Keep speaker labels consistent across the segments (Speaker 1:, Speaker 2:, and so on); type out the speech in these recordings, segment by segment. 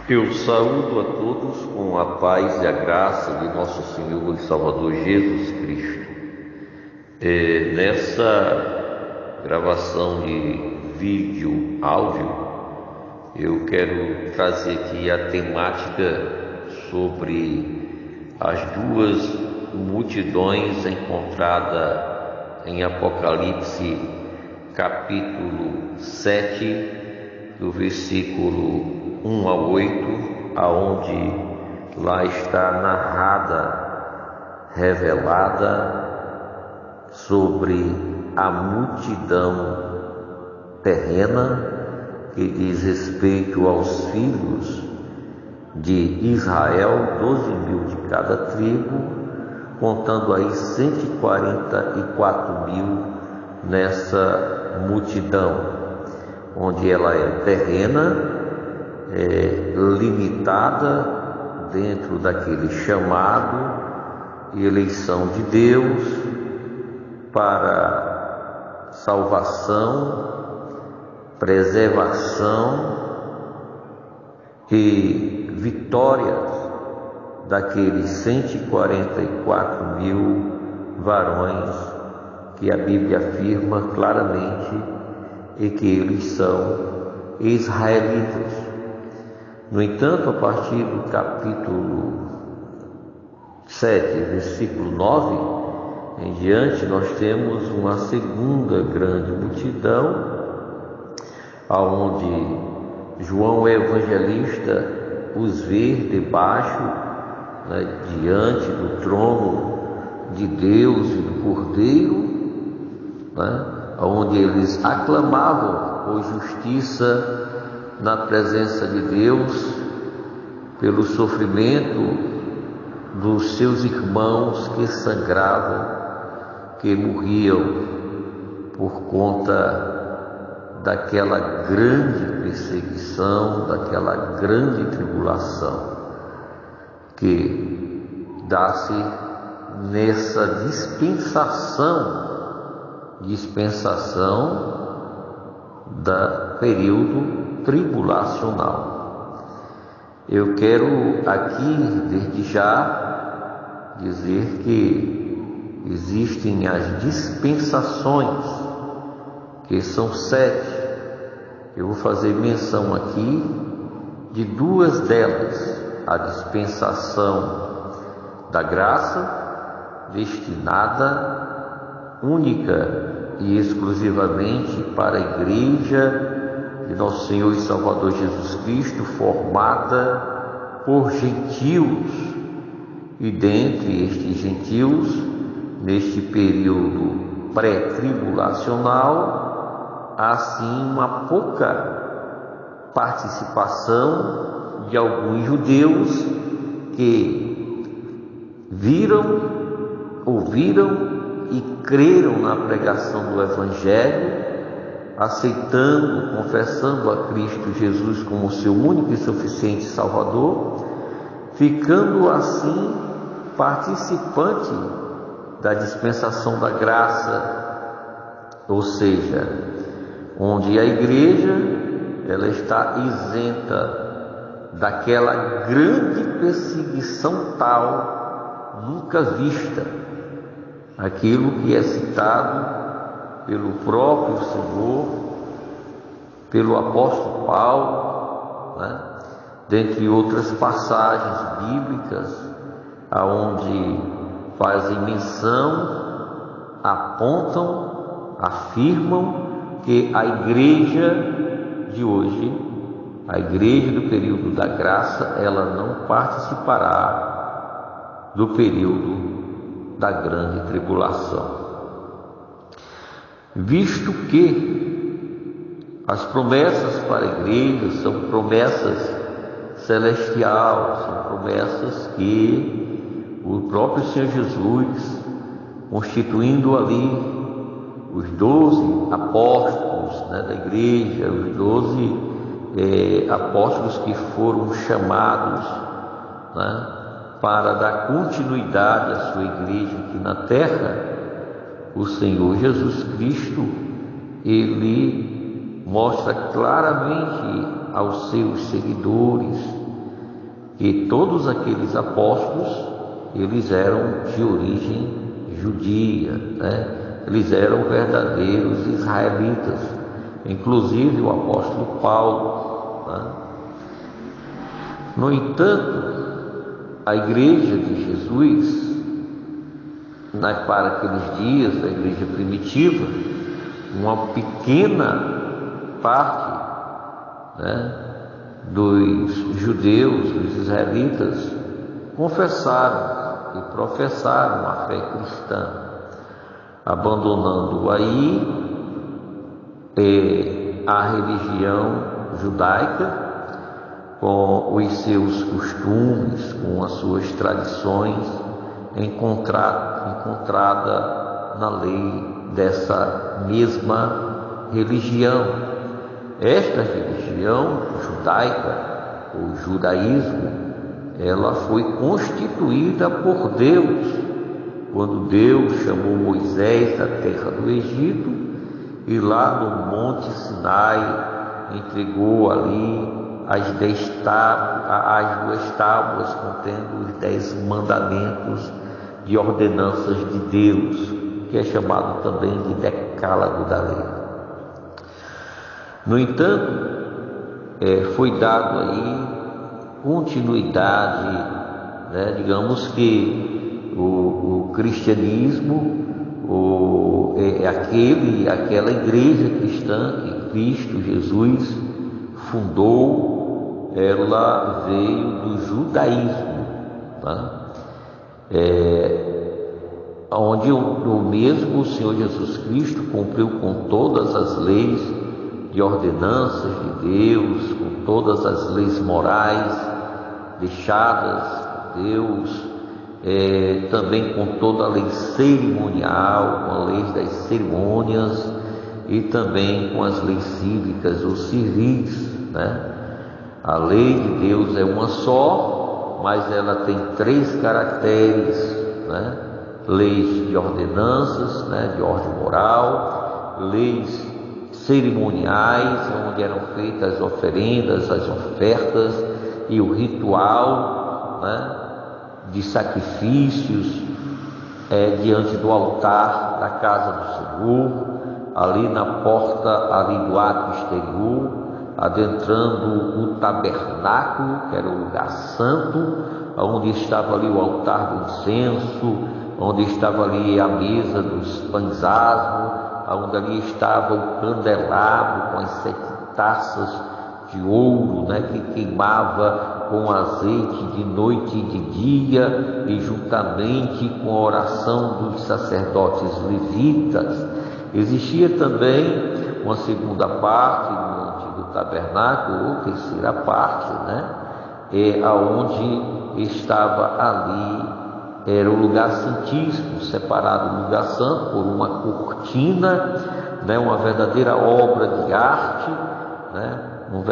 Speaker 1: Eu saúdo a todos com a paz e a graça de nosso Senhor e Salvador Jesus Cristo. Nessa gravação de vídeo, áudio, eu quero trazer aqui a temática sobre as duas multidões encontradas em Apocalipse, capítulo 7, do versículo 1 a 8, aonde lá está narrada, revelada sobre a multidão terrena que diz respeito aos filhos de Israel, 12.000 de cada tribo, contando aí 144.000 nessa multidão, onde ela é terrena, limitada dentro daquele chamado e eleição de Deus para salvação, preservação e vitórias daqueles 144.000 varões que a Bíblia afirma claramente e que eles são israelitas. No entanto, a partir do capítulo 7, versículo 9 em diante, nós temos uma segunda grande multidão, aonde João Evangelista os vê debaixo, diante do trono de Deus e do Cordeiro, onde eles aclamavam por justiça na presença de Deus, pelo sofrimento dos seus irmãos que sangravam, que morriam por conta daquela grande perseguição, daquela grande tribulação que dá-se nessa dispensação da período tribulacional. Eu quero aqui, desde já, dizer que existem as dispensações, que são 7. Eu vou fazer menção aqui de duas delas: a dispensação da graça, destinada única e exclusivamente para a igreja de nosso Senhor e Salvador Jesus Cristo, formada por gentios, e dentre estes gentios, neste período pré-tribulacional, há sim uma pouca participação de alguns judeus que viram, ouviram e creram na pregação do Evangelho, aceitando, confessando a Cristo Jesus como seu único e suficiente Salvador, ficando assim participante da dispensação da graça, ou seja, onde a igreja ela está isenta daquela grande perseguição tal nunca vista, aquilo que é citado pelo próprio Senhor, pelo apóstolo Paulo, dentre outras passagens bíblicas, aonde fazem menção, apontam, afirmam que a igreja de hoje, a igreja do período da graça, ela não participará do período da grande tribulação, visto que as promessas para a igreja são promessas celestiais, são promessas que o próprio Senhor Jesus, constituindo ali os 12 apóstolos da igreja, os 12 apóstolos que foram chamados para dar continuidade à sua igreja aqui na terra, o Senhor Jesus Cristo, ele mostra claramente aos seus seguidores que todos aqueles apóstolos, eles eram de origem judia, né? Eles eram verdadeiros israelitas, inclusive o apóstolo Paulo, né? No entanto, a igreja de Jesus, para aqueles dias da igreja primitiva, uma pequena parte, né, dos judeus, dos israelitas, confessaram e professaram a fé cristã, abandonando aí a religião judaica, com os seus costumes, com as suas tradições, encontrada na lei dessa mesma religião. Esta religião judaica, o judaísmo, ela foi constituída por Deus, quando Deus chamou Moisés da terra do Egito e lá no Monte Sinai entregou ali as 2 tábuas contendo os 10 mandamentos de ordenanças de Deus, que é chamado também de decálogo da lei. No entanto, foi dado aí continuidade, né? Digamos que o cristianismo, aquela igreja cristã que Cristo Jesus fundou, ela veio do judaísmo, né? Onde o mesmo Senhor Jesus Cristo cumpriu com todas as leis de ordenanças de Deus, com todas as leis morais deixadas por Deus, também com toda a lei cerimonial, com a lei das cerimônias e também com as leis cívicas ou civis, né? A lei de Deus é uma só, mas ela tem 3 caracteres, né? Leis de ordenanças, né? De ordem moral, leis cerimoniais, onde eram feitas as oferendas, as ofertas e o ritual, né? De sacrifícios diante do altar da casa do Senhor, ali na porta ali do átrio exterior, adentrando o tabernáculo, que era o lugar santo, onde estava ali o altar do incenso, onde estava ali a mesa dos pães asmos, onde ali estava o candelabro com as 7 taças de ouro, né, que queimava com azeite de noite e de dia, e juntamente com a oração dos sacerdotes levitas. Existia também uma segunda parte do antigo tabernáculo, ou terceira parte, né, aonde estava ali, era o lugar santíssimo, separado do lugar santo por uma cortina, né, uma verdadeira obra de arte, né, uma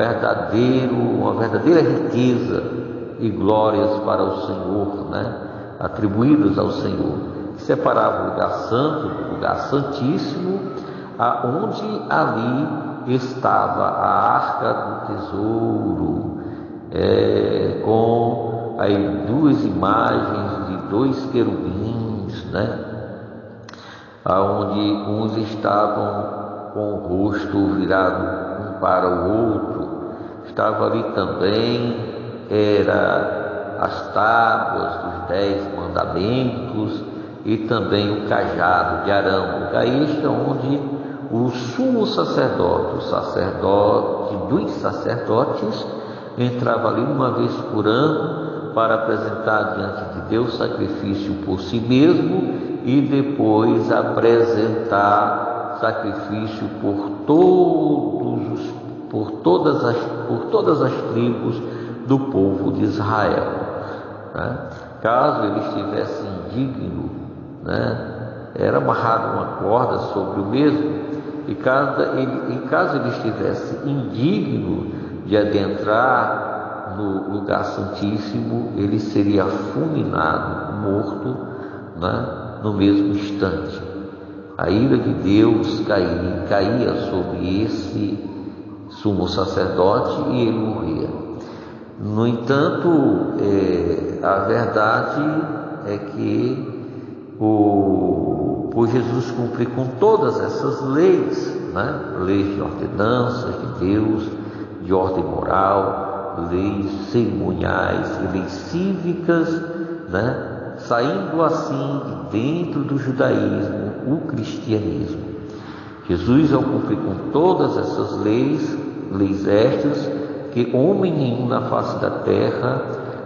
Speaker 1: verdadeira riqueza e glórias para o Senhor, né, atribuídas ao Senhor, que separava o lugar santo do lugar santíssimo, aonde ali estava a arca do tesouro, com aí 2 imagens de 2 querubins, né, aonde uns estavam com o rosto virado um para o outro. Estava ali também as tábuas dos 10 mandamentos e também o cajado de Arão. Aí está onde o sumo sacerdote, o sacerdote dos sacerdotes, entrava ali uma vez por ano para apresentar diante de Deus sacrifício por si mesmo e depois apresentar sacrifício por todas as tribos do povo de Israel, né? Caso ele estivesse indigno, né, era amarrado uma corda sobre o mesmo, e caso ele estivesse indigno de adentrar no lugar santíssimo, ele seria fulminado, morto, né, no mesmo instante. A ira de Deus caía sobre esse sumo sacerdote e ele morria. No entanto, a verdade é que por Jesus cumprir com todas essas leis, né? Leis de ordenanças de Deus, de ordem moral, leis cerimoniais e leis cívicas, né? Saindo assim de dentro do judaísmo, o cristianismo. Jesus, ao cumprir com todas essas leis estas, que homem nenhum na face da terra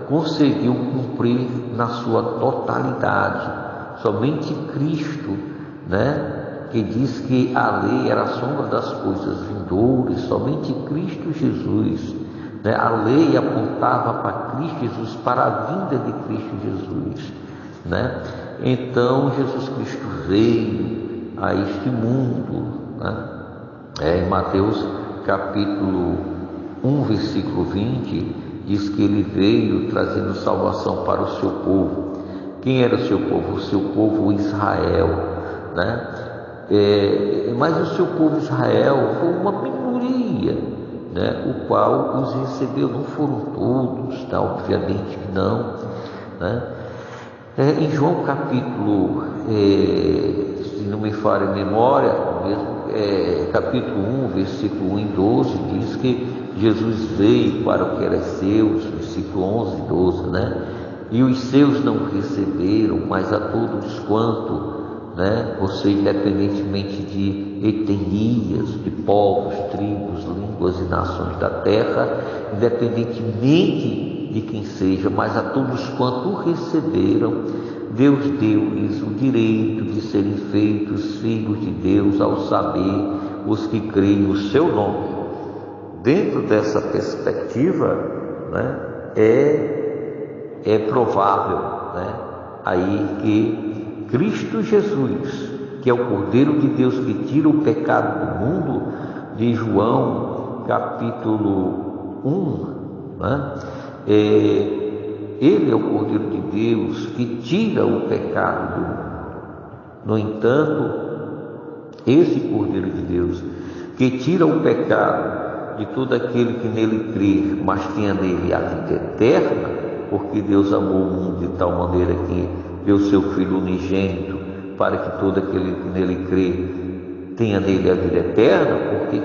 Speaker 1: conseguiu cumprir na sua totalidade, somente Cristo, né? Que diz que a lei era a sombra das coisas vindouras, somente Cristo Jesus, né? A lei apontava para Cristo Jesus, para a vinda de Cristo Jesus, né? Então Jesus Cristo veio a este mundo, né? Em Mateus capítulo 1, versículo 20, diz que ele veio trazendo salvação para o seu povo. Quem era o seu povo? O seu povo Israel, né? Mas o seu povo Israel foi uma minoria, né? O qual os recebeu. Não foram todos, tá? Obviamente que não, né? Em João capítulo, se não me falha a memória, mesmo, capítulo 1, versículo 1 e 12, diz que Jesus veio para o que era seus, versículo 11 e 12, né? E os seus não receberam, mas a todos quanto, né? Você, independentemente de etnias, de povos, tribos, línguas e nações da terra, independentemente de quem seja, mas a todos quanto receberam, Deus deu-lhes o direito de serem feitos filhos de Deus, ao saber os que creem no seu nome. Dentro dessa perspectiva, né, é provável, né, aí que Cristo Jesus, que é o Cordeiro de Deus que tira o pecado do mundo, de João capítulo 1, né, ele é o Cordeiro de Deus que tira o pecado do mundo. No entanto, esse Cordeiro de Deus que tira o pecado de todo aquele que nele crê, mas tenha nele a vida eterna, porque Deus amou o mundo de tal maneira que deu seu Filho unigênito, para que todo aquele que nele crê tenha nele a vida eterna, porque,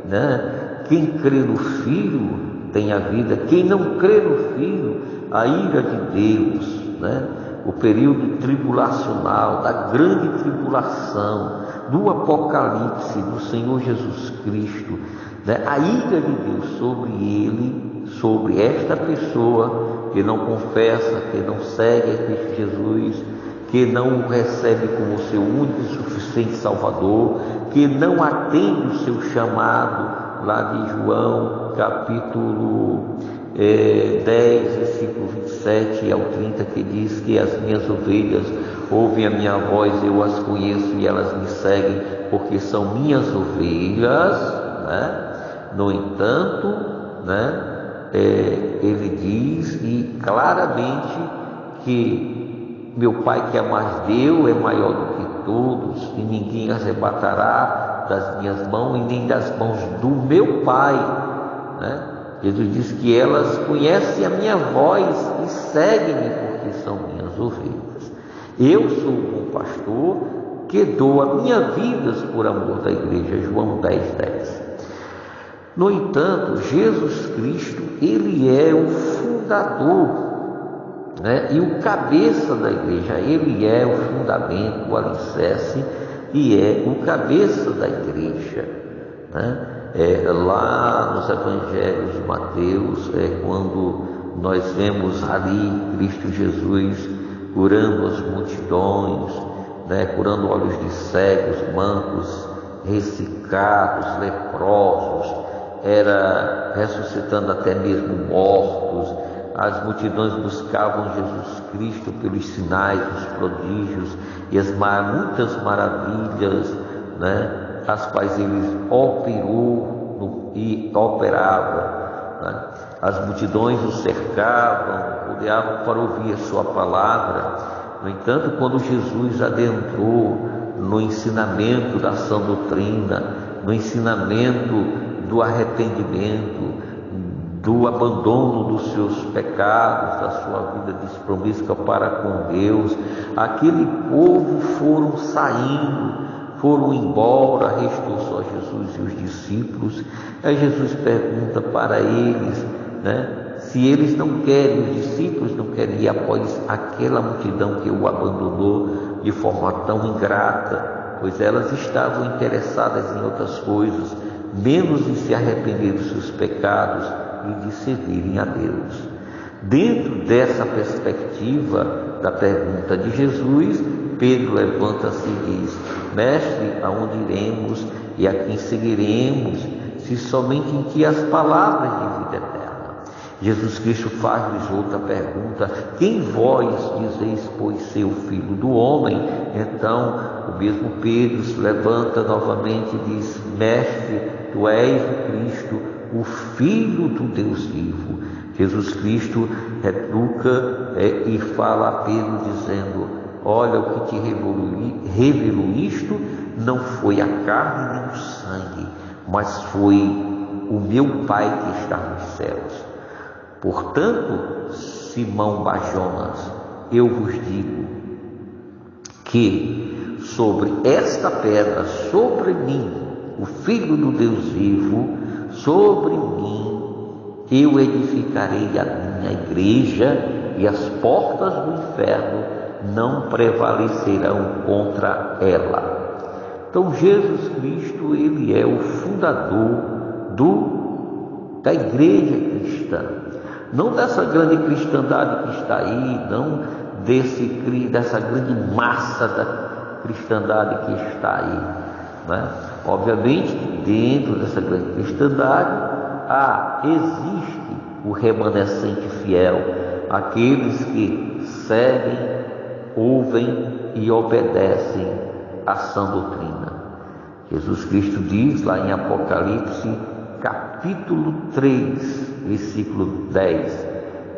Speaker 1: né, quem crê no Filho tem a vida, quem não crê no Filho, a ira de Deus, né? O período tribulacional, da grande tribulação, do Apocalipse, do Senhor Jesus Cristo, né? A ira de Deus sobre ele, sobre esta pessoa que não confessa, que não segue a Cristo Jesus, que não o recebe como seu único e suficiente Salvador, que não atende o seu chamado, lá de João capítulo 10, versículo 27 ao 30, que diz que as minhas ovelhas ouvem a minha voz, eu as conheço e elas me seguem, porque são minhas ovelhas, né? No entanto, né, ele diz e claramente que meu Pai que a mais deu é maior do que todos, e ninguém as arrebatará das minhas mãos e nem das mãos do meu Pai, né? Jesus diz que elas conhecem a minha voz e seguem-me porque são minhas ovelhas. Eu sou o bom pastor que dou a minha vida por amor da igreja. João 10:10. No entanto, Jesus Cristo, ele é o fundador, né, e o cabeça da igreja. Ele é o fundamento, o alicerce, e é o cabeça da igreja, né? Lá nos evangelhos de Mateus, quando nós vemos ali Cristo Jesus curando as multidões, né, curando olhos de cegos, mancos, ressecados, leprosos, era ressuscitando até mesmo mortos. As multidões buscavam Jesus Cristo pelos sinais, os prodígios e as muitas maravilhas, né, as quais ele operou e operava, né? As multidões o cercavam, rodeavam para ouvir a sua palavra. No entanto, quando Jesus adentrou no ensinamento da sã doutrina, no ensinamento do arrependimento, do abandono dos seus pecados, da sua vida despromíscua para com Deus. Aquele povo foram saindo, foram embora, restou só Jesus e os discípulos. Aí Jesus pergunta para eles, se eles não querem, os discípulos não querem ir após aquela multidão que o abandonou de forma tão ingrata, pois elas estavam interessadas em outras coisas, menos em se arrepender dos seus pecados e de servirem a Deus. Dentro dessa perspectiva da pergunta de Jesus, Pedro levanta-se e diz: Mestre, aonde iremos e a quem seguiremos, se somente em ti as palavras de vida eterna? Jesus Cristo faz-lhes outra pergunta: quem vós dizeis, pois, ser o Filho do Homem? Então o mesmo Pedro se levanta novamente e diz: Mestre, tu és o Cristo, o Filho do Deus vivo. Jesus Cristo retruca e fala a Pedro dizendo: olha, o que te revelou isto não foi a carne nem o sangue, mas foi o meu Pai que está nos céus. Portanto, Simão Bajonas, eu vos digo que sobre esta pedra, sobre mim, o Filho do Deus vivo, sobre mim eu edificarei a minha igreja, e as portas do inferno não prevalecerão contra ela. Então Jesus Cristo, ele é o fundador da igreja cristã, não dessa grande cristandade que está aí, não dessa grande massa da cristandade que está aí, Obviamente, dentro dessa grande cristandade existe o remanescente fiel, aqueles que seguem, ouvem e obedecem à sã doutrina. Jesus Cristo diz lá em Apocalipse, capítulo 3, versículo 10: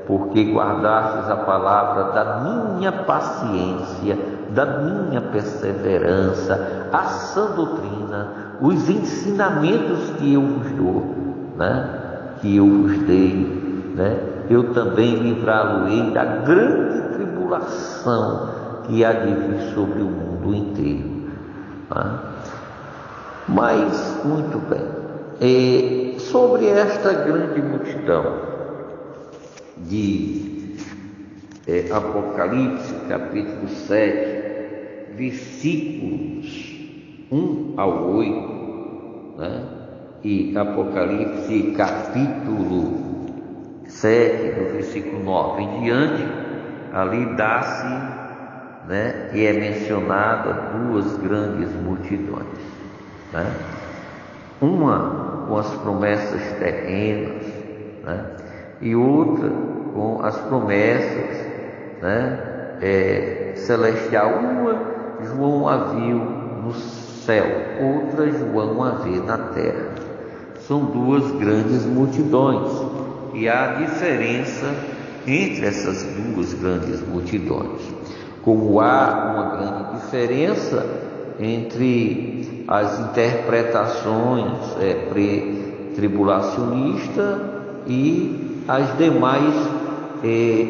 Speaker 1: porque guardastes a palavra da minha paciência, da minha perseverança, a sã doutrina, os ensinamentos que eu vos dou, que eu vos dei, eu também livrá-lo-ei da grande tribulação que há de vir sobre o mundo inteiro. Mas, muito bem, sobre esta grande multidão de Apocalipse, capítulo 7, versículos 1 ao 8, e Apocalipse, capítulo 7, do versículo 9 em diante, ali dá-se, e é mencionada duas grandes multidões, uma com as promessas terrenas, e outra com as promessas, celestial. Uma João a viu no céu, outra João a vê na terra. São duas grandes multidões, e há diferença entre essas duas grandes multidões, como há uma grande diferença entre as interpretações pré-tribulacionistas e as demais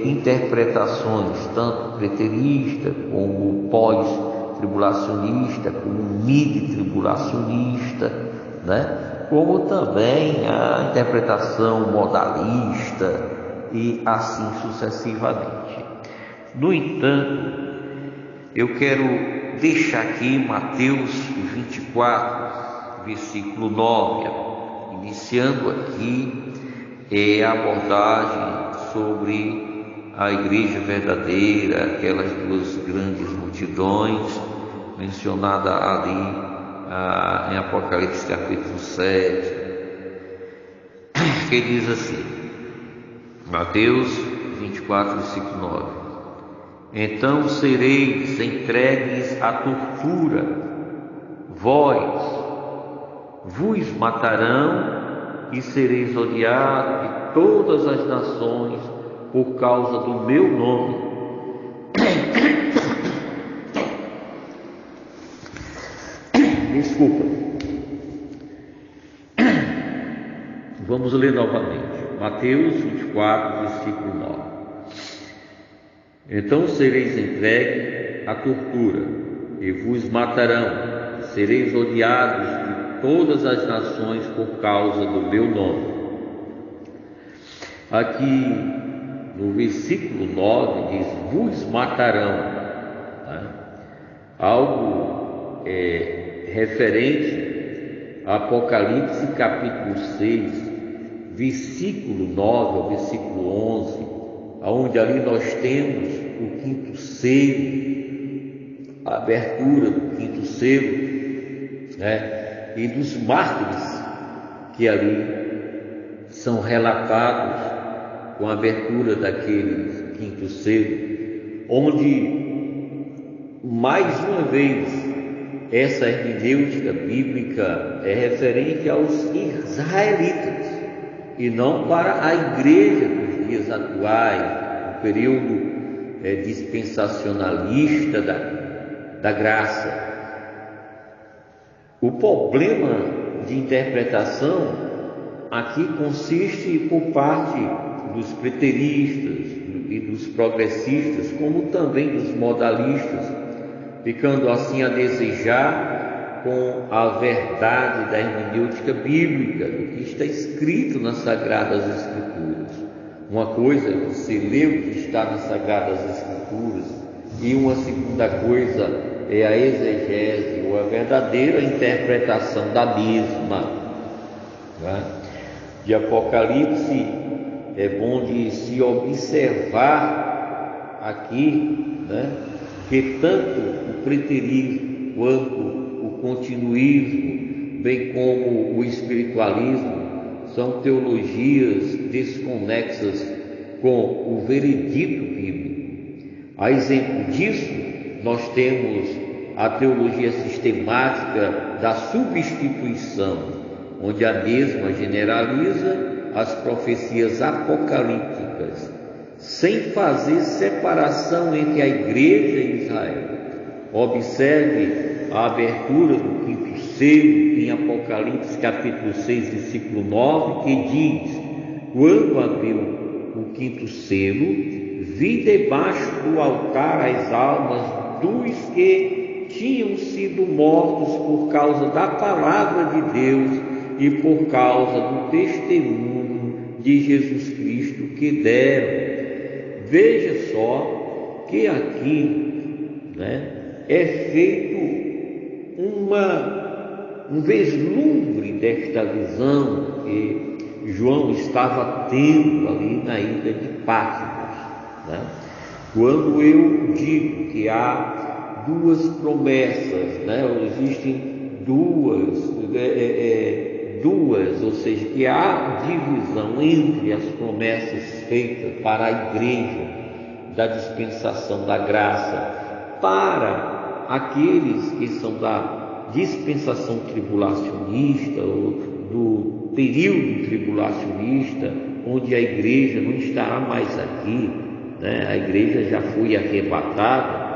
Speaker 1: interpretações, tanto preterista como pós-tribulacionista, como mid-tribulacionista, como também a interpretação modalista e assim sucessivamente. No entanto, eu quero deixar aqui Mateus 24, versículo 9, iniciando aqui a abordagem sobre a igreja verdadeira, aquelas duas grandes multidões mencionada ali em Apocalipse capítulo 7, que diz assim, Mateus 24, versículo 9: então sereis entregues à tortura, vos matarão e sereis odiados de todas as nações por causa do meu nome. Desculpa. Vamos ler novamente. Mateus 24, versículo 9. Então sereis entregue à tortura, e vos matarão, e sereis odiados de todas as nações por causa do meu nome. Aqui no versículo 9 diz: vos matarão, né? Algo referente a Apocalipse capítulo 6, versículo 9 ao versículo 11, onde ali nós temos o quinto selo, a abertura do quinto selo, né? E dos mártires que ali são relatados com a abertura daquele quinto selo, onde mais uma vez essa hermenêutica bíblica é referente aos israelitas e não para a igreja dos dias atuais, no período dispensacionalista da graça. O problema de interpretação aqui consiste por parte dos preteristas e dos progressistas, como também dos modalistas, ficando assim a desejar com a verdade da hermenêutica bíblica, do que está escrito nas Sagradas Escrituras. Uma coisa é você ler o que está nas Sagradas Escrituras, e uma segunda coisa é a exegese, ou a verdadeira interpretação da mesma, né? De Apocalipse é bom de se observar aqui, né, que tanto o preterismo quanto o continuismo, bem como o espiritualismo, são teologias desconexas com o veredito bíblico. A exemplo disso, nós temos a teologia sistemática da substituição, onde a mesma generaliza as profecias apocalípticas, sem fazer separação entre a igreja e Israel. Observe a abertura do quinto selo em Apocalipse capítulo 6, versículo 9, que diz: quando abriu o quinto selo, vi debaixo do altar as almas dos que tinham sido mortos por causa da palavra de Deus e por causa do testemunho de Jesus Cristo que deram. Veja só que aqui, né, é feito um vislumbre desta visão que João estava tendo ali na ilha de Patmos, né? Quando eu digo que há duas promessas, né? Existem duas, ou seja, que há divisão entre as promessas feitas para a igreja da dispensação da graça, para aqueles que são da dispensação tribulacionista ou do período tribulacionista, onde a igreja não estará mais aqui, né? A igreja já foi arrebatada.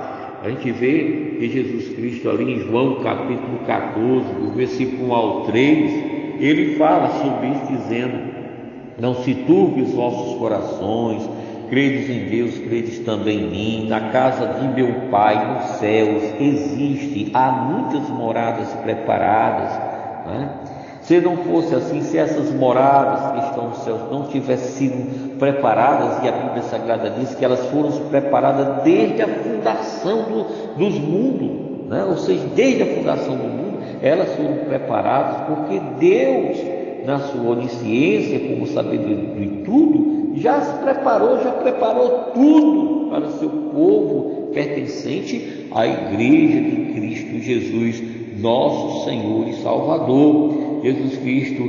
Speaker 1: A gente vê que Jesus Cristo ali em João capítulo 14, do versículo 1 ao 3, ele fala sobre isso dizendo: não se turbe os vossos corações, credes em Deus, credes também em mim. Na casa de meu Pai nos céus há muitas moradas preparadas, né? Se não fosse assim, se essas moradas que estão nos céus não tivessem sido preparadas, e a Bíblia Sagrada diz que elas foram preparadas desde a fundação dos mundos, né? Ou seja, desde a fundação do mundo, elas foram preparadas porque Deus, na sua onisciência, como sabedoria de tudo, já preparou tudo para o seu povo pertencente à igreja de Cristo Jesus, nosso Senhor e Salvador. Jesus Cristo: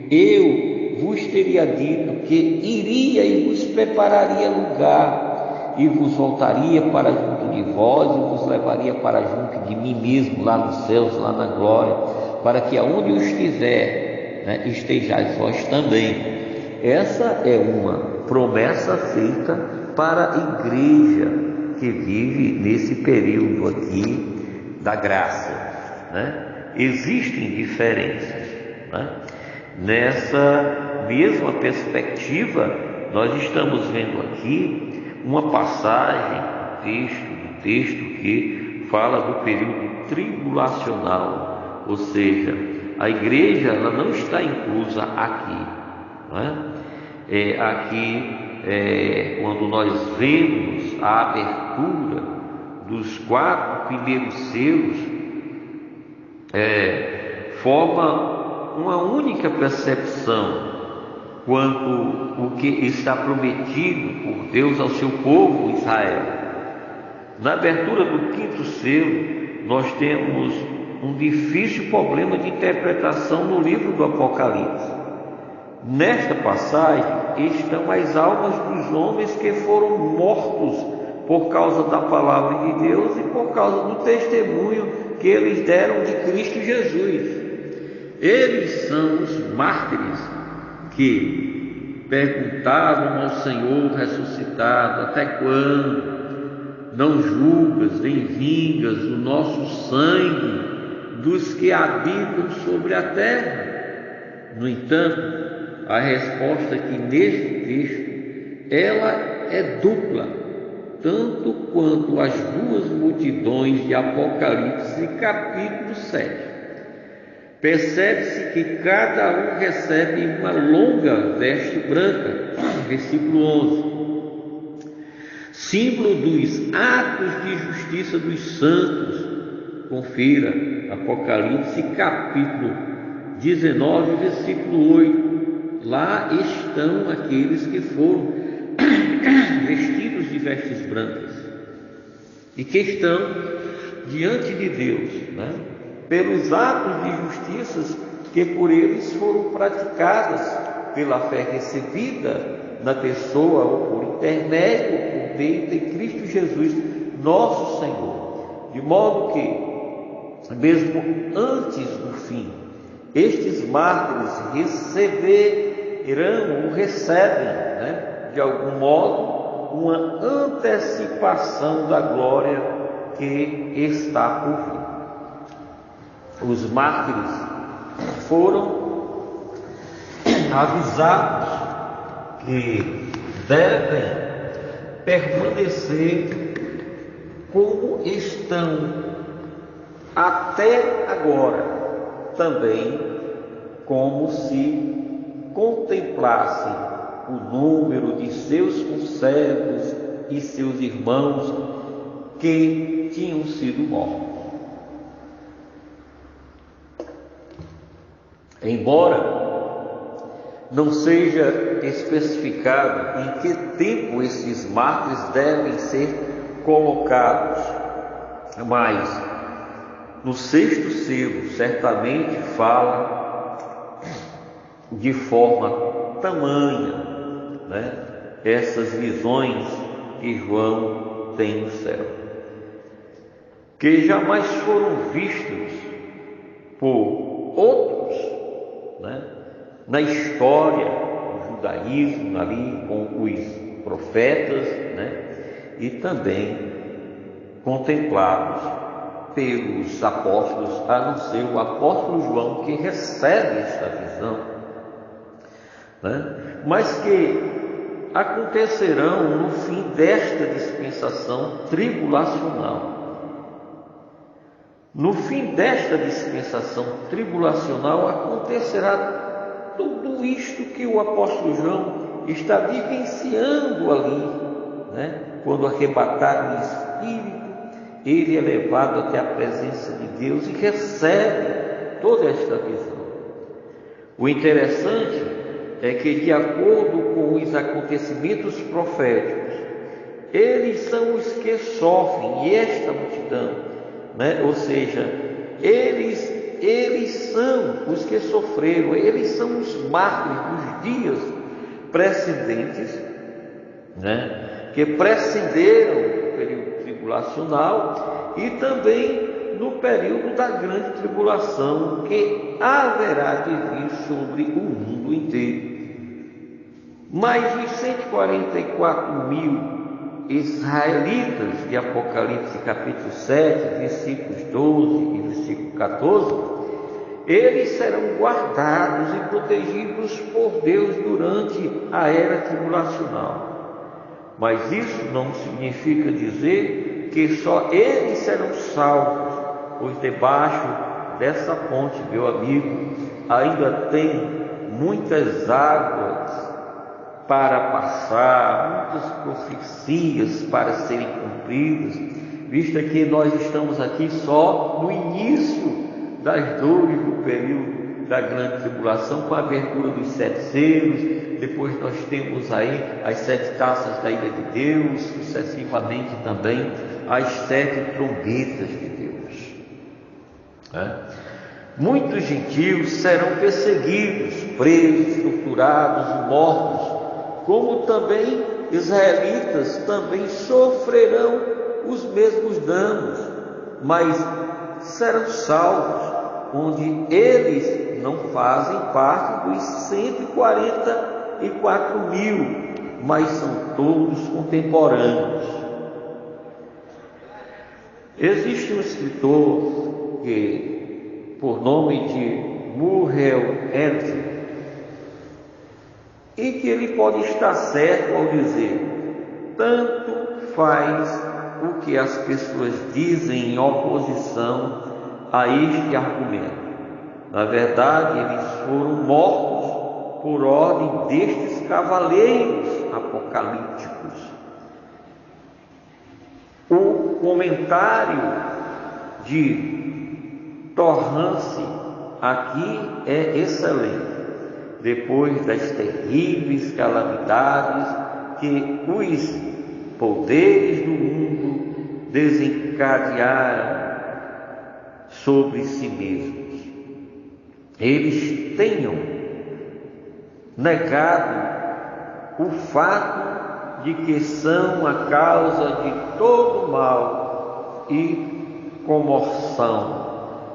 Speaker 1: eu vos teria dito que iria e vos prepararia lugar, e vos voltaria para junto de vós, e vos levaria para junto de mim mesmo, lá nos céus, lá na glória, para que aonde eu estiver, né, estejais vós também. Essa é uma promessa feita para a igreja que vive nesse período aqui da graça, né? Existem diferenças, né, mesma perspectiva, nós estamos vendo aqui uma passagem do texto que fala do período tribulacional, ou seja, a igreja ela não está inclusa aqui, não é? Quando nós vemos a abertura dos 4 primeiros selos, forma uma única percepção quanto o que está prometido por Deus ao seu povo Israel. Na abertura do 5º selo, nós temos um difícil problema de interpretação no livro do Apocalipse. Nesta passagem estão as almas dos homens que foram mortos por causa da palavra de Deus e por causa do testemunho que eles deram de Cristo Jesus. Eles são os mártires que perguntaram ao Senhor ressuscitado: até quando não julgas nem vingas o nosso sangue dos que habitam sobre a terra? No entanto, a resposta aqui neste texto, ela é dupla, tanto quanto as 2 multidões de Apocalipse capítulo 7. Percebe-se que cada um recebe uma longa veste branca, versículo 11, símbolo dos atos de justiça dos santos. Confira Apocalipse capítulo 19, versículo 8. Lá estão aqueles que foram vestidos de vestes brancas e que estão diante de Deus, né? Pelos atos de justiça que por eles foram praticadas, pela fé recebida na pessoa ou por intermédio, por meio de Cristo Jesus, nosso Senhor. De modo que, mesmo antes do fim, estes mártires receberão ou recebem, né, de algum modo, uma antecipação da glória que está por vir. Os mártires foram avisados que devem permanecer como estão até agora, também como se contemplassem o número de seus conservos e seus irmãos que tinham sido mortos. Embora não seja especificado em que tempo esses mártires devem ser colocados, mas no 6º selo certamente fala de forma tamanha, né, essas visões que João tem no céu, que jamais foram vistos por outros, né, na história do judaísmo, ali com os profetas, né, e também contemplados pelos apóstolos, a não ser o apóstolo João, que recebe esta visão, né, mas que acontecerão no fim desta dispensação tribulacional. No fim desta dispensação tribulacional acontecerá tudo isto que o apóstolo João está vivenciando ali, né? Quando arrebatado no Espírito, ele é levado até a presença de Deus e recebe toda esta visão. O interessante é que, de acordo com os acontecimentos proféticos, eles são os que sofrem, e esta multidão, né? Ou seja, eles são os que sofreram, eles são os mártires dos dias precedentes, né? Que precederam o período tribulacional e também no período da grande tribulação que haverá de vir sobre o mundo inteiro. Mais de 144.000 israelitas de Apocalipse capítulo 7, versículos 12 e versículo 14, eles serão guardados e protegidos por Deus durante a era tribulacional. Mas isso não significa dizer que só eles serão salvos, pois debaixo dessa ponte, meu amigo, ainda tem muitas águas para passar, muitas profecias para serem cumpridas, visto que nós estamos aqui só no início das dores do período da grande tribulação, com a abertura dos 7 selos. Depois nós temos aí as 7 taças da ira de Deus, sucessivamente também as 7 trombetas de Deus. Muitos gentios serão perseguidos, presos, torturados, mortos, como também israelitas também sofrerão os mesmos danos, mas serão salvos, onde eles não fazem parte dos 144.000, mas são todos contemporâneos. Existe um escritor que, por nome de Muriel Hendry, e que ele pode estar certo ao dizer: tanto faz o que as pessoas dizem em oposição a este argumento. Na verdade, eles foram mortos por ordem destes cavaleiros apocalípticos. O comentário de Torrance aqui é excelente. Depois das terríveis calamidades que os poderes do mundo desencadearam sobre si mesmos, eles tenham negado o fato de que são a causa de todo mal e comoção,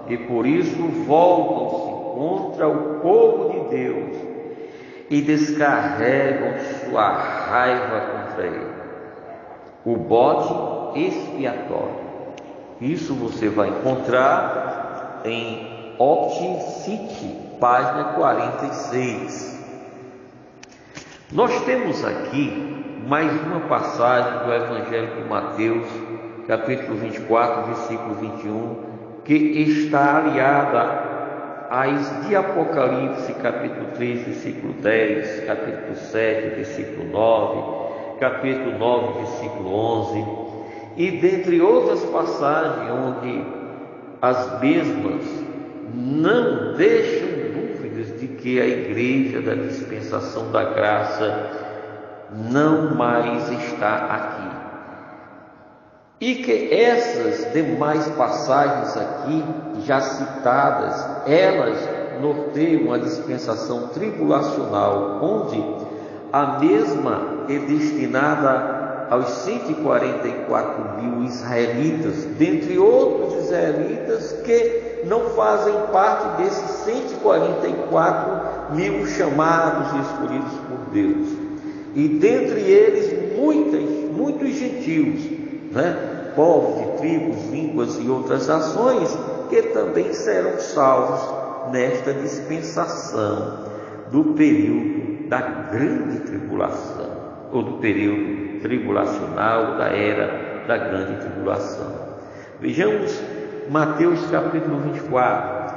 Speaker 1: e por isso voltam-se contra o povo de Deus e descarregam sua raiva contra ele. O bode expiatório. Isso você vai encontrar em Opti City, página 46. Nós temos aqui mais uma passagem do Evangelho de Mateus, capítulo 24, versículo 21, que está aliada às de Apocalipse, capítulo 3, versículo 10, capítulo 7, versículo 9, capítulo 9, versículo 11, e dentre outras passagens onde as mesmas não deixam dúvidas de que a igreja da dispensação da graça não mais está aqui. E que essas demais passagens aqui, já citadas, elas norteiam a dispensação tribulacional, onde a mesma é destinada aos 144.000 israelitas, dentre outros israelitas que não fazem parte desses 144.000 chamados e escolhidos por Deus. E dentre eles muitos gentios, povos de tribos, línguas e outras nações, que também serão salvos nesta dispensação do período da grande tribulação, ou do período tribulacional, da era da grande tribulação. Vejamos Mateus capítulo 24,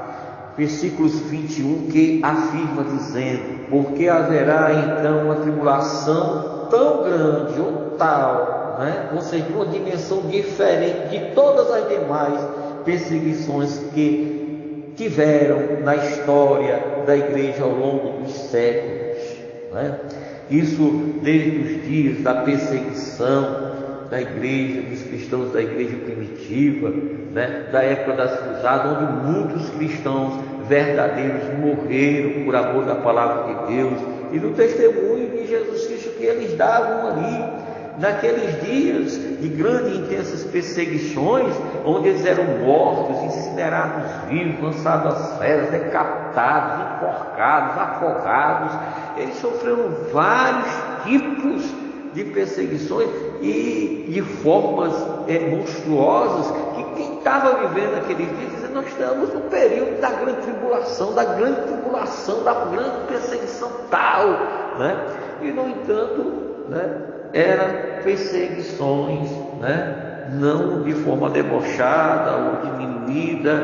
Speaker 1: versículos 21, que afirma dizendo: porque haverá então uma tribulação tão grande ou tal, ou seja, uma dimensão diferente de todas as demais perseguições que tiveram na história da igreja ao longo dos séculos. Isso desde os dias da perseguição da igreja, dos cristãos da igreja primitiva, da época das cruzadas, onde muitos cristãos verdadeiros morreram por amor da palavra de Deus e do testemunho de Jesus Cristo que eles davam ali. Naqueles dias de grandes e intensas perseguições, onde eles eram mortos, incinerados vivos, lançados às feras, decapitados, enforcados, afogados, eles sofreram vários tipos de perseguições e de formas monstruosas, que quem estava vivendo naqueles dias dizia: nós estamos no período da grande tribulação, da grande perseguição tal, né? E no entanto, né, eram perseguições, né, não de forma debochada ou diminuída,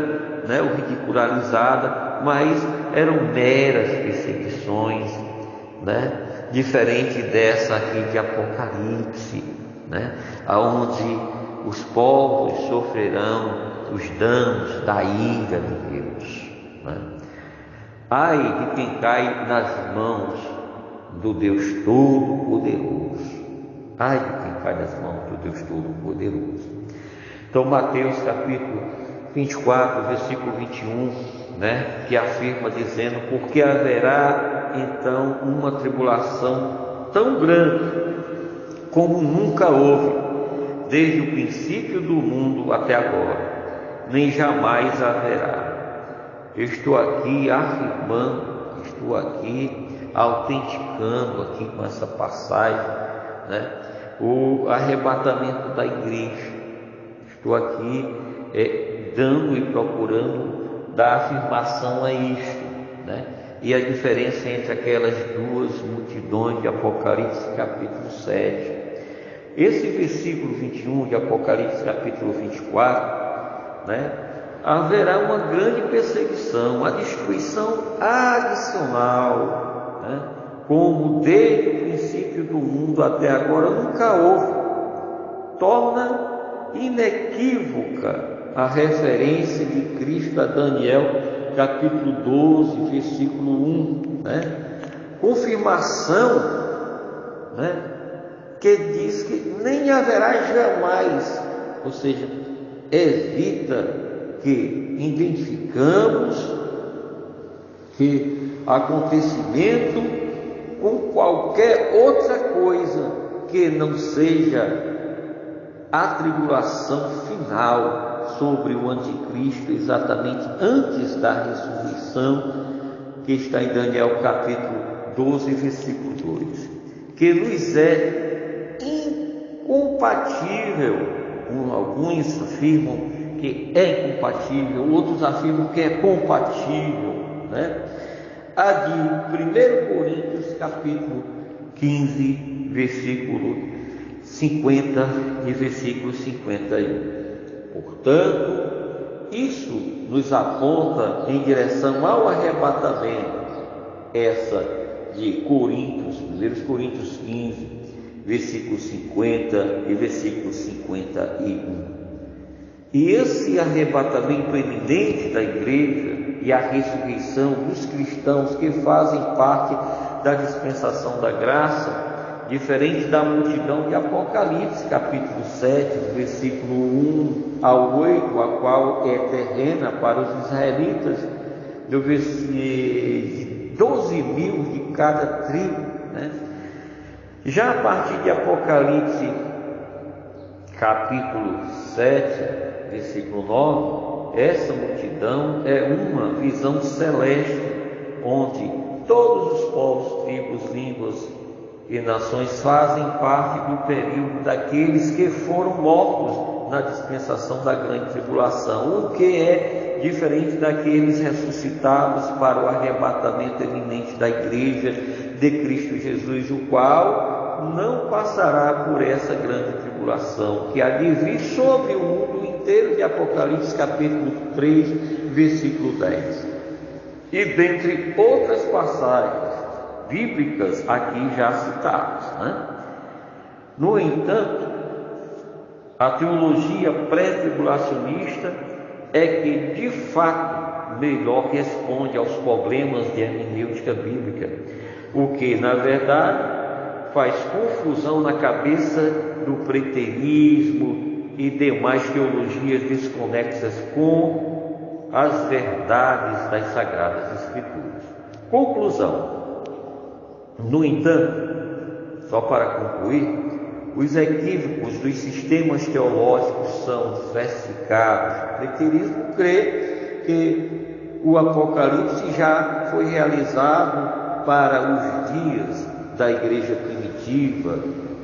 Speaker 1: né, ou ridicularizada, mas eram meras perseguições, né, diferente dessa aqui de Apocalipse, né, aonde os povos sofrerão os danos da ira de Deus, né? Ai de quem cai nas mãos do Deus Todo-Poderoso. Ai de quem cai nas mãos do Deus Todo-Poderoso. Então, Mateus capítulo 24, versículo 21, né, que afirma dizendo: porque haverá então uma tribulação tão grande como nunca houve, desde o princípio do mundo até agora, nem jamais haverá. Eu estou aqui afirmando, estou aqui autenticando aqui com essa passagem, né, o arrebatamento da igreja. Estou aqui dando e procurando dar afirmação a isto, né? E a diferença entre aquelas duas multidões de Apocalipse capítulo 7. Esse versículo 21 de Apocalipse capítulo 24, né? Haverá uma grande perseguição, uma destruição adicional, né? Como desde o princípio do mundo até agora nunca houve. Torna inequívoca a referência de Cristo a Daniel capítulo 12, versículo 1, né? Confirmação, né, que diz que nem haverá jamais, ou seja, evita que identificamos que acontecimento com qualquer outra coisa que não seja a tribulação final sobre o anticristo, exatamente antes da ressurreição, que está em Daniel capítulo 12, versículo 2, que nos é incompatível. Alguns afirmam que é incompatível, outros afirmam que é compatível, né? A de 1 Coríntios capítulo 15, versículo 50 e versículo 51. Portanto, isso nos aponta em direção ao arrebatamento. Essa de Coríntios, 1 Coríntios 15, versículo 50 e versículo 51. E esse arrebatamento eminente da igreja e a ressurreição dos cristãos que fazem parte da dispensação da graça, diferente da multidão de Apocalipse, capítulo 7, versículo 1 ao 8, a qual é terrena para os israelitas, de 12 mil de cada tribo, né? Já a partir de Apocalipse, capítulo 7, versículo 9, essa multidão é uma visão celeste, onde todos os povos, tribos, línguas e nações fazem parte do período daqueles que foram mortos na dispensação da grande tribulação, o que é diferente daqueles ressuscitados para o arrebatamento eminente da igreja de Cristo Jesus, o qual não passará por essa grande tribulação, que há de vir sobre o mundo inteiro, de Apocalipse capítulo 3, versículo 10. E dentre outras passagens bíblicas aqui já citadas, né? No entanto, a teologia pré-tribulacionista é que de fato melhor responde aos problemas de hermenêutica bíblica, o que na verdade faz confusão na cabeça do preterismo e demais teologias desconexas com as verdades das Sagradas Escrituras. Conclusão. No entanto, só para concluir, os equívocos dos sistemas teológicos são diversificados. O preterismo crê que o Apocalipse já foi realizado para os dias da igreja primitiva,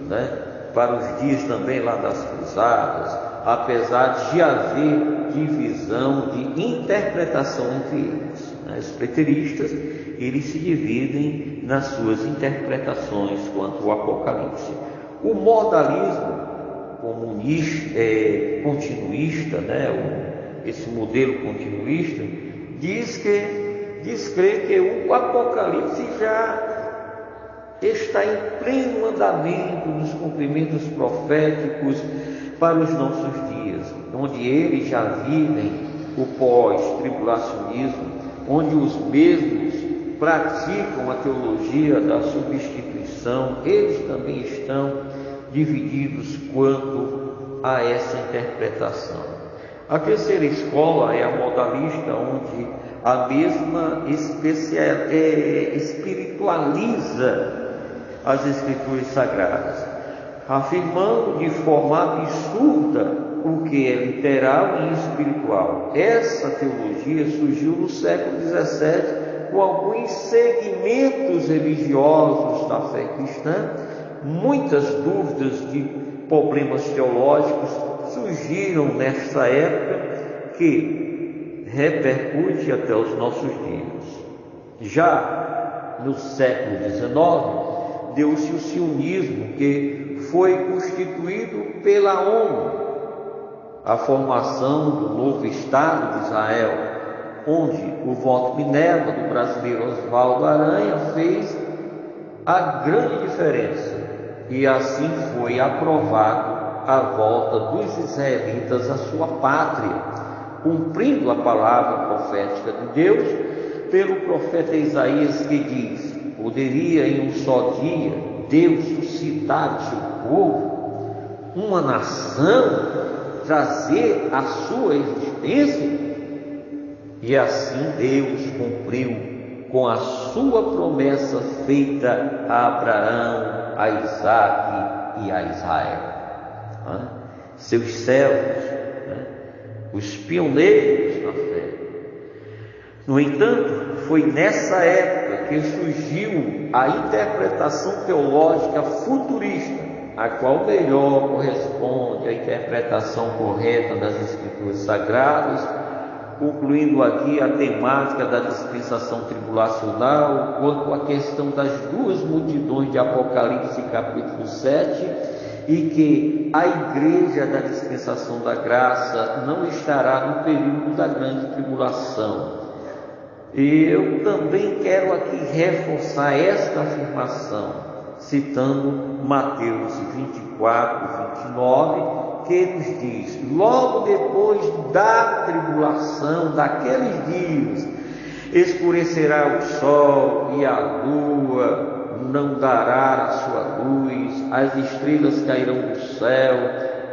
Speaker 1: né? Para os dias também lá das cruzadas, apesar de haver divisão de interpretação entre eles. Os preteristas, eles se dividem nas suas interpretações quanto ao Apocalipse. O modalismo continuista, esse modelo continuista, diz crer que o Apocalipse já está em pleno andamento nos cumprimentos proféticos para os nossos dias, onde eles já vivem o pós-tribulacionismo, onde os mesmos praticam a teologia da substituição. Eles também estão divididos quanto a essa interpretação. A terceira escola é a modalista, onde a mesma espiritualiza as Escrituras Sagradas, afirmando de forma absurda o que é literal e espiritual. Essa teologia surgiu no século XVII com alguns segmentos religiosos da fé cristã. Muitas dúvidas de problemas teológicos surgiram nesta época, que repercute até os nossos dias. Já no século XIX, deu-se o sionismo, que foi constituído pela ONU, a formação do novo Estado de Israel, onde o voto Minerva do brasileiro Oswaldo Aranha fez a grande diferença, e assim foi aprovado a volta dos israelitas à sua pátria, cumprindo a palavra profética de Deus pelo profeta Isaías, que diz: poderia em um só dia Deus suscitar o seu povo, uma nação, trazer a sua existência? E assim Deus cumpriu com a sua promessa feita a Abraão, a Isaque e a Israel. Seus servos, os pioneiros na fé. No entanto, foi nessa época que surgiu a interpretação teológica futurista, a qual melhor corresponde à interpretação correta das Escrituras Sagradas, concluindo aqui a temática da dispensação tribulacional, quanto à questão das duas multidões de Apocalipse capítulo 7, e que a igreja da dispensação da graça não estará no período da grande tribulação. E eu também quero aqui reforçar esta afirmação, citando Mateus 24, 29, que nos diz: logo depois da tribulação, daqueles dias, escurecerá o sol e a lua não dará a sua luz, as estrelas cairão do céu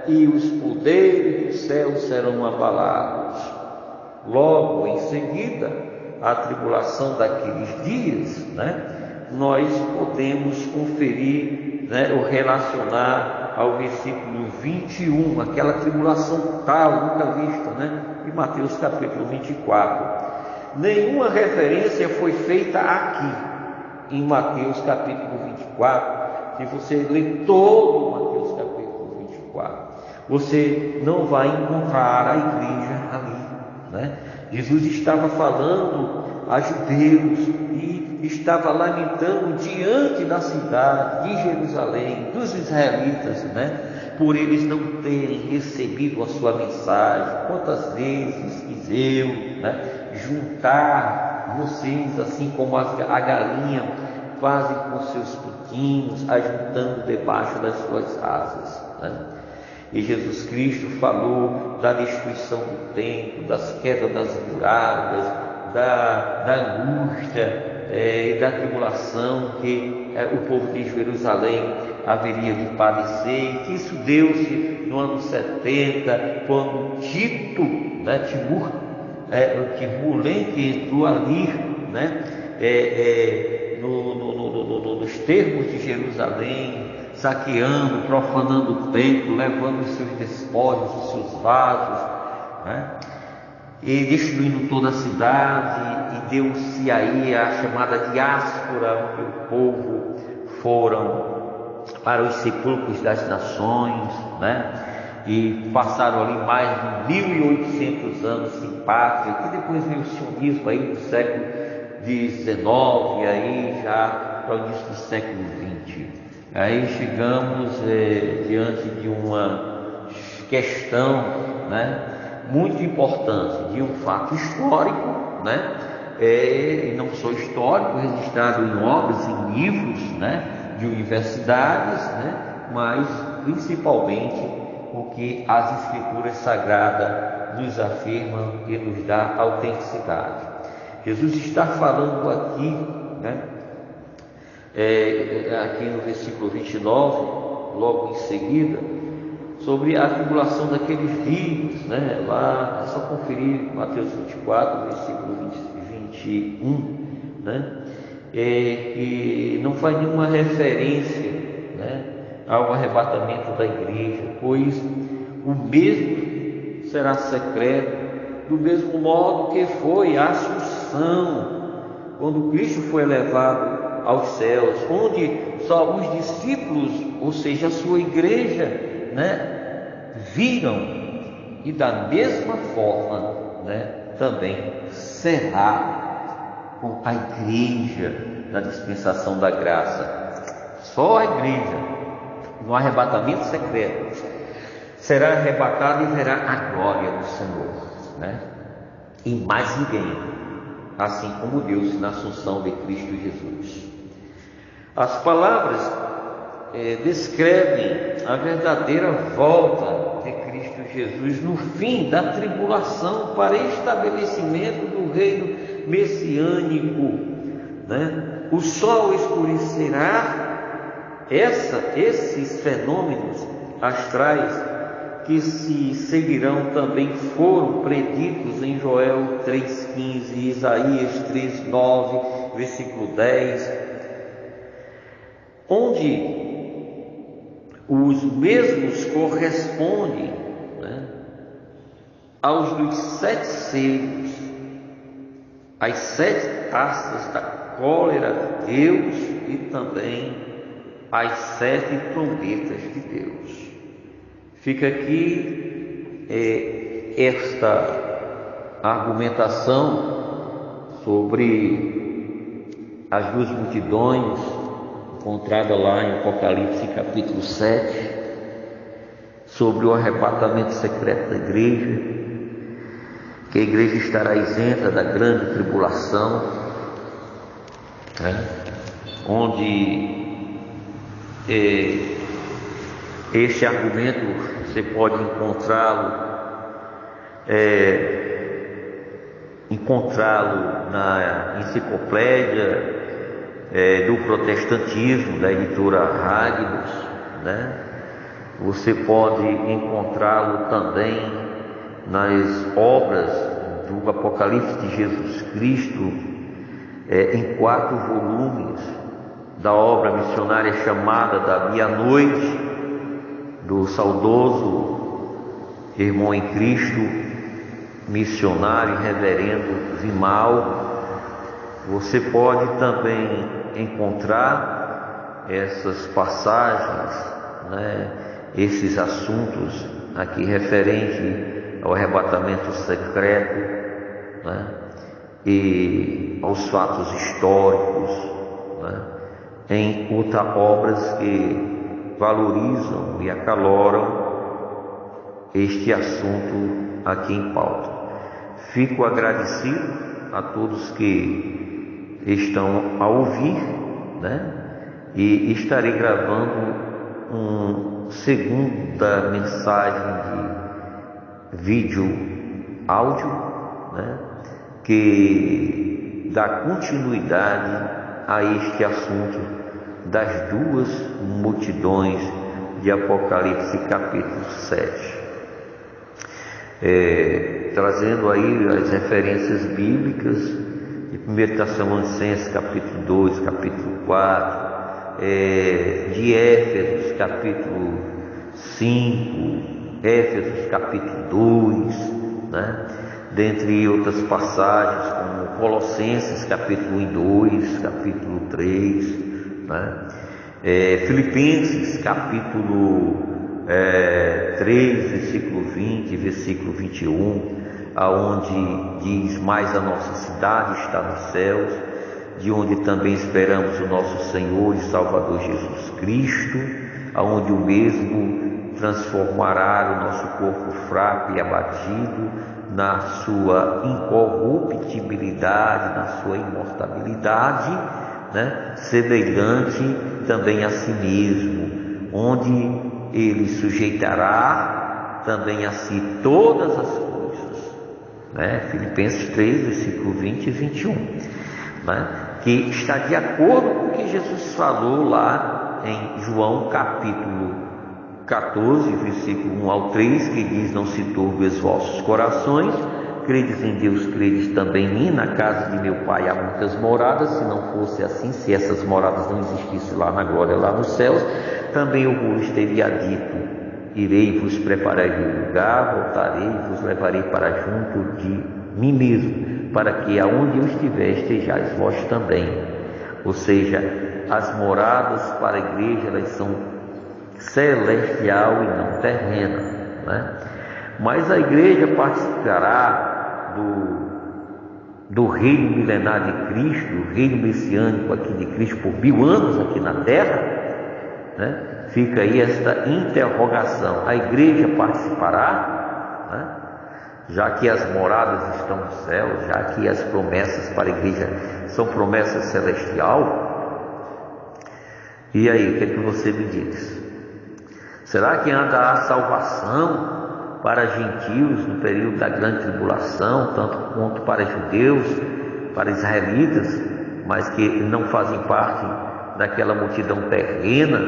Speaker 1: e os poderes do céu serão abalados. Logo em seguida, a tribulação daqueles dias, nós podemos conferir, ou relacionar ao versículo 21, aquela tribulação tal, nunca vista, em Mateus capítulo 24. Nenhuma referência foi feita aqui, em Mateus capítulo 24. Se você ler todo Mateus capítulo 24, você não vai encontrar a igreja ali, Jesus estava falando a judeus e estava lamentando diante da cidade de Jerusalém, dos israelitas, por eles não terem recebido a sua mensagem. Quantas vezes quis eu, juntar vocês, assim como a galinha fazem com seus pintinhos, ajuntando debaixo das suas asas, E Jesus Cristo falou da destruição do templo, das quedas das muralhas, da angústia e da tribulação que o povo de Jerusalém haveria de padecer, que isso deu-se no ano 70, quando Tito, que entrou ali, nos termos de Jerusalém, saqueando, profanando o templo, levando os seus despojos, os seus vasos, e destruindo toda a cidade, e deu-se aí a chamada diáspora, onde o povo foram para os sepulcros das nações, e passaram ali mais de 1800 anos sem pátria, que depois veio o sionismo aí do século XIX, aí já para o início do século XX. Aí chegamos diante de uma questão, né, muito importante, de um fato histórico, né, e não só histórico, registrado em obras, em livros, né, de universidades, né, mas principalmente o que as Escrituras Sagradas nos afirmam e nos dá autenticidade. Jesus está falando aqui, né, aqui no versículo 29, logo em seguida, sobre a tribulação daqueles dias, né? Lá é só conferir Mateus 24, versículo 21, né? Que não faz nenhuma referência, né, ao arrebatamento da igreja, pois o mesmo será secreto, do mesmo modo que foi a Assunção, quando Cristo foi elevado aos céus, onde só os discípulos, ou seja, a sua igreja, né, viram, e da mesma forma, né, também será com a igreja na dispensação da graça. Só a igreja, no arrebatamento secreto, será arrebatada e verá a glória do Senhor, né? E mais ninguém, assim como Deus na assunção de Cristo Jesus. As palavras descrevem a verdadeira volta de Cristo Jesus no fim da tribulação para estabelecimento do reino messiânico, né? O sol escurecerá. Esses fenômenos astrais que se seguirão também foram preditos em Joel 3,15, Isaías 3,9, versículo 10, onde os mesmos correspondem, né, aos dos 7 selos, as 7 taças da cólera de Deus e também as 7 trombetas de Deus. Fica aqui esta argumentação sobre as duas multidões, encontrada lá em Apocalipse capítulo 7, sobre o arrebatamento secreto da igreja, que a igreja estará isenta da grande tribulação, né? Onde esse argumento você pode encontrá-lo na enciclopédia do protestantismo, da editora Agnus, né? Você pode encontrá-lo também nas obras do Apocalipse de Jesus Cristo, em 4 volumes, da obra missionária chamada da Meia-Noite, do saudoso irmão em Cristo, missionário e reverendo Vimal. Você pode também encontrar essas passagens, né, esses assuntos aqui referente ao arrebatamento secreto, né, e aos fatos históricos, né, em outras obras que valorizam e acaloram este assunto aqui em pauta. Fico agradecido a todos que estão a ouvir, né? E estarei gravando uma segunda mensagem de vídeo áudio, né? Que dá continuidade a este assunto das duas multidões de Apocalipse capítulo 7, trazendo aí as referências bíblicas de 1 Tessalonicenses capítulo 2, capítulo 4, de Éfesos capítulo 5, Éfesos capítulo 2, né? Dentre outras passagens como Colossenses capítulo 1 e 2, capítulo 3, né? Filipenses capítulo 3, versículo 20, versículo 21, aonde diz: mais a nossa cidade está nos céus, de onde também esperamos o nosso Senhor e Salvador Jesus Cristo, aonde o mesmo transformará o nosso corpo fraco e abatido na sua incorruptibilidade, na sua imortalidade, semelhante também a si mesmo, onde ele sujeitará também a si todas as coisas, Filipenses 3, versículo 20 e 21, que está de acordo com o que Jesus falou lá em João capítulo 14, versículo 1 ao 3, que diz: não se turbem os vossos corações, credes em Deus, credes também em mim, na casa de meu Pai há muitas moradas, se não fosse assim, se essas moradas não existissem lá na glória, lá nos céus, também eu vos teria dito: irei vos preparar um lugar, voltarei e vos levarei para junto de mim mesmo, para que aonde eu estiver estejais vós também. Ou seja, as moradas para a igreja, elas são celestial e não terrena, Mas a igreja participará do reino milenar de Cristo, o reino messiânico aqui de Cristo por 1000 anos aqui na terra, Fica aí esta interrogação: a igreja participará, já que as moradas estão no céu, já que as promessas para a igreja são promessas celestial? E aí, o que é que você me diz? Será que ainda há salvação para gentios no período da grande tribulação, tanto quanto para judeus, para israelitas, mas que não fazem parte daquela multidão terrena,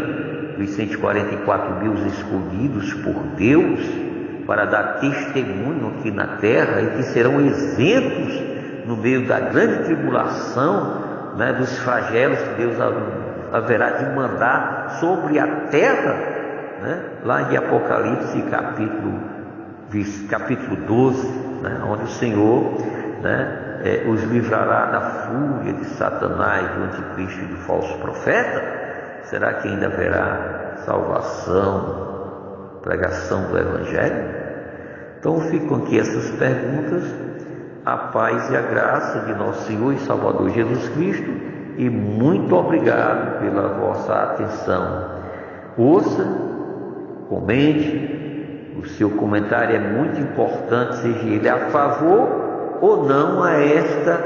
Speaker 1: dos 144 mil escolhidos por Deus, para dar testemunho aqui na terra, e que serão isentos no meio da grande tribulação, dos flagelos que Deus haverá de mandar sobre a terra, lá em Apocalipse capítulo 12, onde o Senhor os livrará da fúria de Satanás, do anticristo e do falso profeta. Será que ainda haverá salvação, pregação do Evangelho? Então ficam aqui essas perguntas. A paz e a graça de nosso Senhor e Salvador Jesus Cristo, e muito obrigado pela vossa atenção. Ouça, comente, o seu comentário é muito importante, seja ele a favor ou não a esta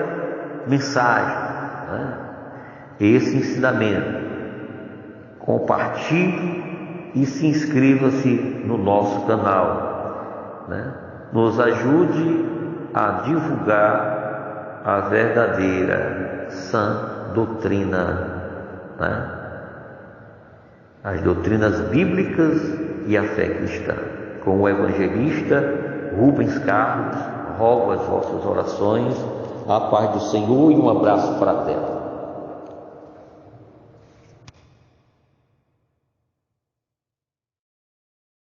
Speaker 1: mensagem, esse ensinamento. Compartilhe e se inscreva-se no nosso canal, Nos ajude a divulgar a verdadeira sã doutrina, as doutrinas bíblicas e a fé cristã. Com o evangelista Rubens Carlos, rogo as vossas orações. A paz do Senhor e um abraço fraterno.